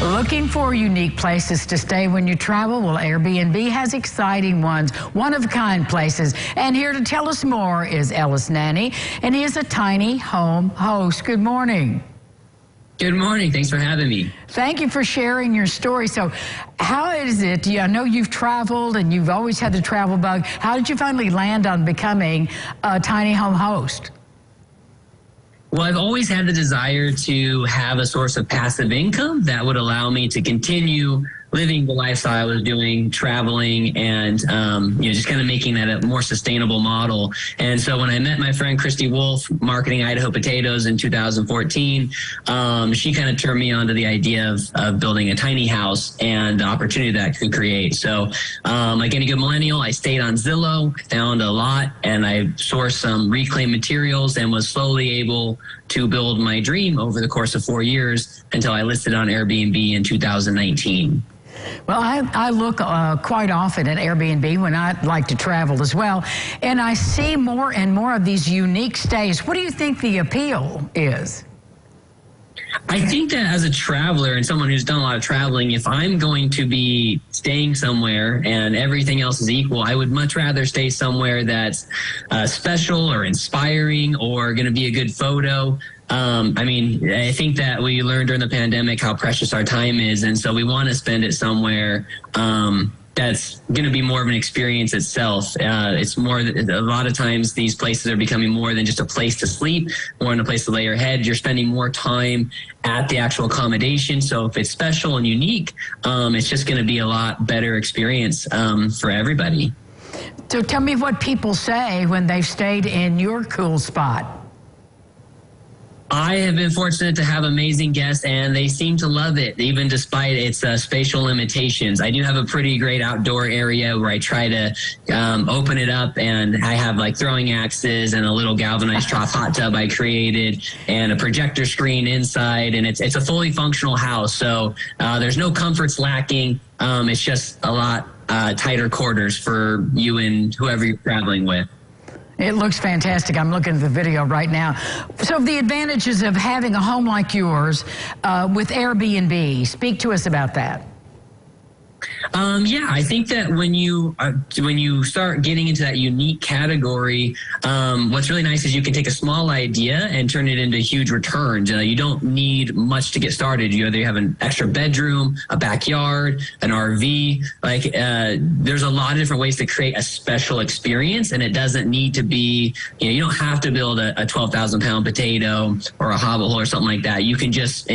Looking for unique places to stay when you travel? Well, Airbnb has exciting ones, one-of-a-kind places. And here to tell us more is Ellis Nanny, and he is a tiny home host. Good morning. Good morning. Thanks for having me. Thank you for sharing your story. So how is it, I know you've traveled and you've always had the travel bug. How did you finally land on becoming a tiny home host? Well, I've always had the desire to have a source of passive income that would allow me to continue living the lifestyle I was doing, traveling, and just kind of making that a more sustainable model. And so when I met my friend Christy Wolf, marketing Idaho potatoes in 2014, she kind of turned me on to the idea of building a tiny house and the opportunity that could create. So like any good millennial, I stayed on Zillow, found a lot, and I sourced some reclaimed materials and was slowly able to build my dream over the course of 4 years until I listed on Airbnb in 2019. Well, I look quite often at Airbnb when I like to travel as well, and I see more and more of these unique stays. What do you think the appeal is? I think that as a traveler and someone who's done a lot of traveling, if I'm going to be staying somewhere and everything else is equal, I would much rather stay somewhere that's special or inspiring or going to be a good photo. I think that we learned during the pandemic how precious our time is. And so we want to spend it somewhere that's going to be more of an experience itself. It's more, a lot of times these places are becoming more than just a place to sleep, more than a place to lay your head. You're spending more time at the actual accommodation. So if it's special and unique, it's just going to be a lot better experience for everybody. So tell me what people say when they've stayed in your cool spot. I have been fortunate to have amazing guests, and they seem to love it, even despite its spatial limitations. I do have a pretty great outdoor area where I try to open it up, and I have like throwing axes and a little galvanized trough hot tub I created and a projector screen inside, and it's a fully functional house. So there's no comforts lacking. It's just a lot tighter quarters for you and whoever you're traveling with. It looks fantastic. I'm looking at the video right now. So the advantages of having a home like yours with Airbnb, speak to us about that. Yeah, I think that when you start getting into that unique category, what's really nice is you can take a small idea and turn it into huge returns. You don't need much to get started. You either have an extra bedroom, a backyard, an RV. There's a lot of different ways to create a special experience, and it doesn't need to be, you don't have to build a 12,000-pound potato or a hobbit hole or something like that. You can just,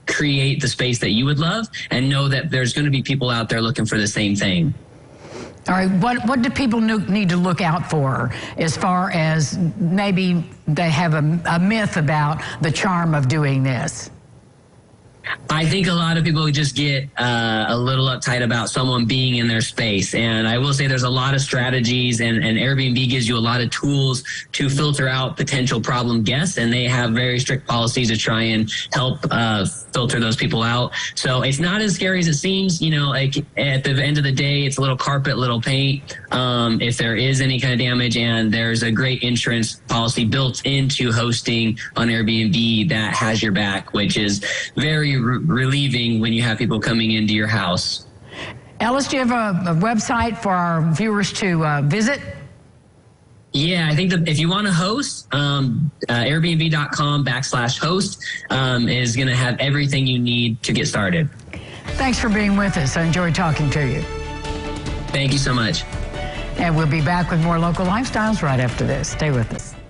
create the space that you would love and know that there's going to be people out there looking for the same thing. All right, what do people need to look out for as far as maybe they have a myth about the charm of doing this? I think a lot of people just get a little uptight about someone being in their space. And I will say there's a lot of strategies, and Airbnb gives you a lot of tools to filter out potential problem guests. And they have very strict policies to try and help filter those people out. So it's not as scary as it seems. Like at the end of the day, it's a little carpet, little paint. If there is any kind of damage, and there's a great insurance policy built into hosting on Airbnb that has your back, which is very relieving when you have people coming into your house. Ellis, do you have a website for our viewers to visit? Yeah, I think that if you want to host, Airbnb.com/host is going to have everything you need to get started. Thanks for being with us. I enjoyed talking to you. Thank you so much. And we'll be back with more local lifestyles right after this. Stay with us.